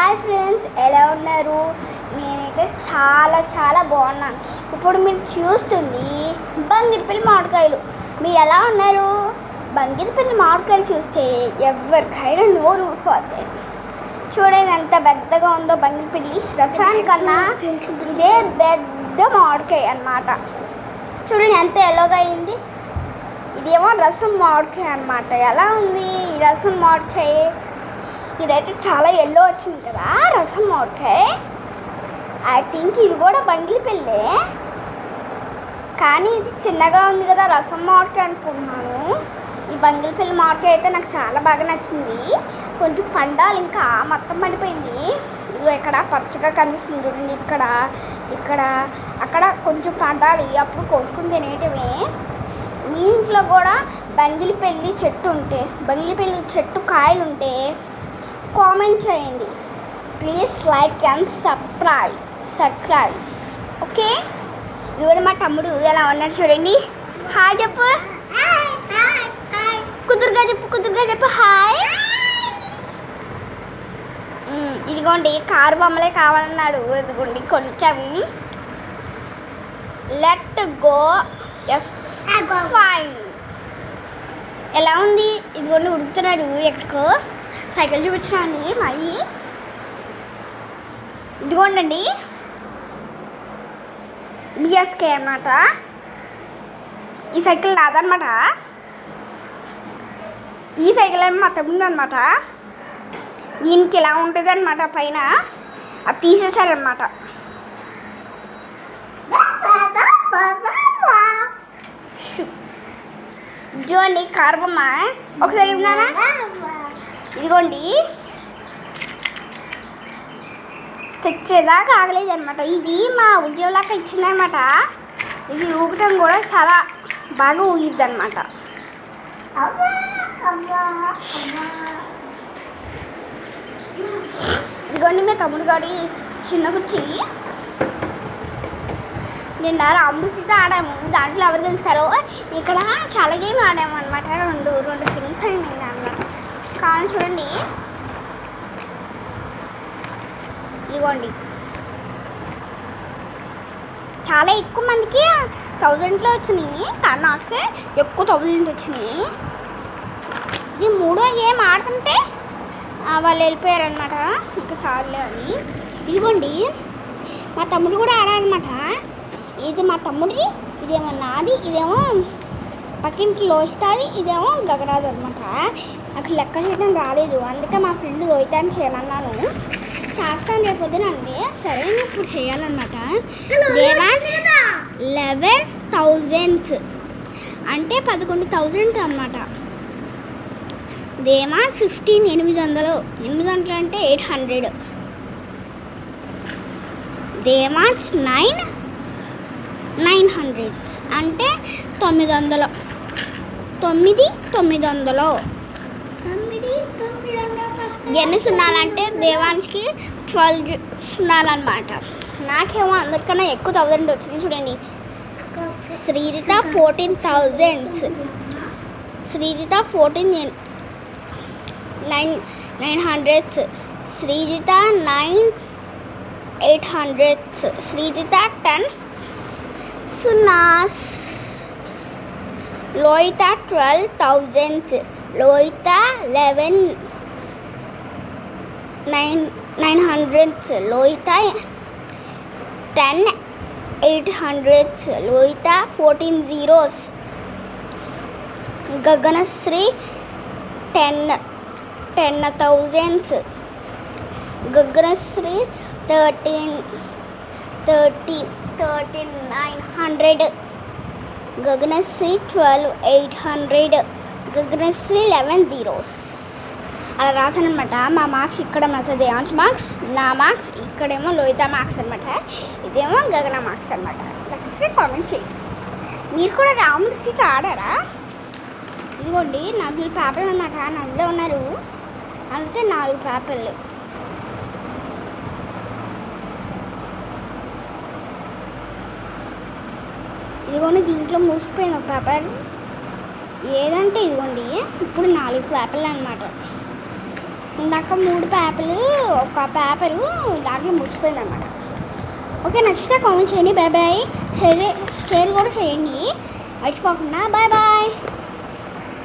Hi friends, ఎలా ఉన్నారు? నేనైతే చాలా బాగున్నాను. ఇప్పుడు మీరు చూస్తుంది బంగిరిపల్లి మామిడికాయలు. మీరు ఎలా ఉన్నారు? బంగిరిపల్లి మామిడికాయలు చూస్తే ఎవరికైనా నోరు ఊరిపోతుంది. చూడండి ఎంత పెద్దగా ఉందో. బంగిరిపల్లి రసానికన్నా ఇదే పెద్ద మామిడికాయ అన్నమాట. చూడండి ఎంత ఎల్లోగా అయింది. ఇదేమో రసం మామిడికాయ అన్నమాట. ఎలా ఉంది ఈ రసం మామిడికాయ? ఇదైతే చాలా ఎల్లో వచ్చింది కదా రసం మామిడికాయ. ఐ థింక్ ఇది కూడా బంగిరిపల్లే, కానీ ఇది చిన్నగా ఉంది కదా రసం మామిడికాయ అనుకుంటున్నాను. ఈ బంగిరిపల్లి మామిడికాయ అయితే నాకు చాలా బాగా నచ్చింది. కొంచెం పండాలి, ఇంకా మొత్తం పండిపోయింది. ఇదిగో ఇక్కడ పచ్చగా కనిపిస్తుంది చూడండి. ఇక్కడ అక్కడ కొంచెం పండాలి, అప్పుడు కోసుకుని తినేయటమే. మీ ఇంట్లో కూడా బంగిరిపల్లి చెట్టు ఉంటే, బంగిరిపల్లి చెట్టు కాయలు ఉంటే కామెంట్ చేయండి. Please like and subscribe. Okay, ఇవాళ మా తమ్ముడు ఎలా ఉన్నాడు చూడండి. హాయ్ చెప్పు, కుదురుగా చెప్పు హాయ్. ఇదిగోండి కారు బొమ్మలే కావాలన్నాడు. ఇదిగోండి కొంచెం లెట్ గో ఫైన్. ఎలా ఉంది? ఇదిగోండి ఉడుకుతున్నాడు ఎక్కడికో. సైకిల్ చూపించండి మరి. ఇదిగోండి బిఎస్కే అన్నమాట. ఈ సైకిల్ నాదనమాట. ఈ సైకిల్ ఏమో మా తమ్ముడు అనమాట. దీనికి ఇలా ఉంటుంది అనమాట పైన. అది తీసేసారనమాట. ఇదిగోండి కారు బొమ్మ. ఒకసారి విన్నానా? ఇదిగోండి తెచ్చేదాకా ఆగలేదు అనమాట. ఇది మా ఉద్యోగులకు ఇచ్చిందనమాట. ఇది ఊగటం కూడా చాలా బాగా ఊగిద్ది అనమాట. ఇదిగోండి మీ తమ్ముడు గారి చిన్న కుర్చీ. నిన్న రాముడు సీత ఆడాము. దాంట్లో ఎవరు గెలుస్తారో. ఇక్కడ చాలా గేమ్ ఆడాము అనమాట. రెండు ఫిల్మ్స్ అయినాయి అనమాట. కానీ చూడండి, ఇదిగోండి చాలా ఎక్కువ మందికి 1000లో వచ్చినాయి, కానీ నాకే ఎక్కువ 1000 వచ్చినాయి. ఇది మూడో గేమ్ ఆడుతుంటే వాళ్ళు వెళ్ళిపోయారనమాట. ఇంకా చాలే అని. ఇదిగోండి మా తమ్ముడు కూడా ఆడాలన్నమాట. ఇది మా తమ్ముడిది, ఇదేమో నాది, ఇదేమో పక్కింటి లోహితాది, ఇదేమో గగనాది అనమాట. నాకు లెక్క చేయడం రాలేదు, అందుకే మా ఫ్రెండ్ లోహితాన్ని చేయాలన్నాను. చేస్తాను రేపు పొద్దున అండి. సరే నేను ఇప్పుడు చేయాలన్నమాట. 11,000 అంటే 11,000 అనమాట. దేమా 15,800. 800 అంటే 800. దేమాస్ 900 అంటే 900. 9,900. ఎన్ని సున్నాలంటే దేవాన్స్కి 12 సున్నాలన్నమాట. నాకేమో అందరికన్నా ఎక్కువ 1000 వచ్చింది చూడండి. శ్రీజిత 14,000. శ్రీజిత 900. శ్రీజిత 800. శ్రీజిత 10 సున్నాస్. లోహిత 12,000. లోహిత 900. లోహిత 10,800. లోహిత 14 zeros. గగనశ్రీ 10,000. గగనశ్రీ 13,900. గగనశ్రీ 12,800. గగనశ్రీ 11 zeros. అలా రాసానమాట. మా మార్క్స్ ఇక్కడ నచ్చదు, దేవాంశ్ మార్క్స్. నా మార్క్స్ ఇక్కడేమో లోహిత మార్క్స్ అనమాట. ఇదేమో గగన మార్క్స్ అనమాట. నచ్చితే కామెంట్ చేయండి. మీరు కూడా రాముడు సీత ఆడారా? ఇదిగోండి 4 పేపర్లు అనమాట. 4 ఉన్నారు, అందుకే 4 పేపర్లు. ఇదిగోండి దీంట్లో మూసుకుపోయిన ఒక పేపర్ ఏదంటే ఇదిగోండి ఇప్పుడు 4 పేపర్లు అనమాట. ఇందాక 3 పేపర్లు ఒక పేపరు దాంట్లో ముడిచిపోయింది అనమాట. ఓకే, నచ్చితే కామెంట్ చేయండి. Bye bye. షేర్ కూడా చేయండి మర్చిపోకుండా. Bye bye.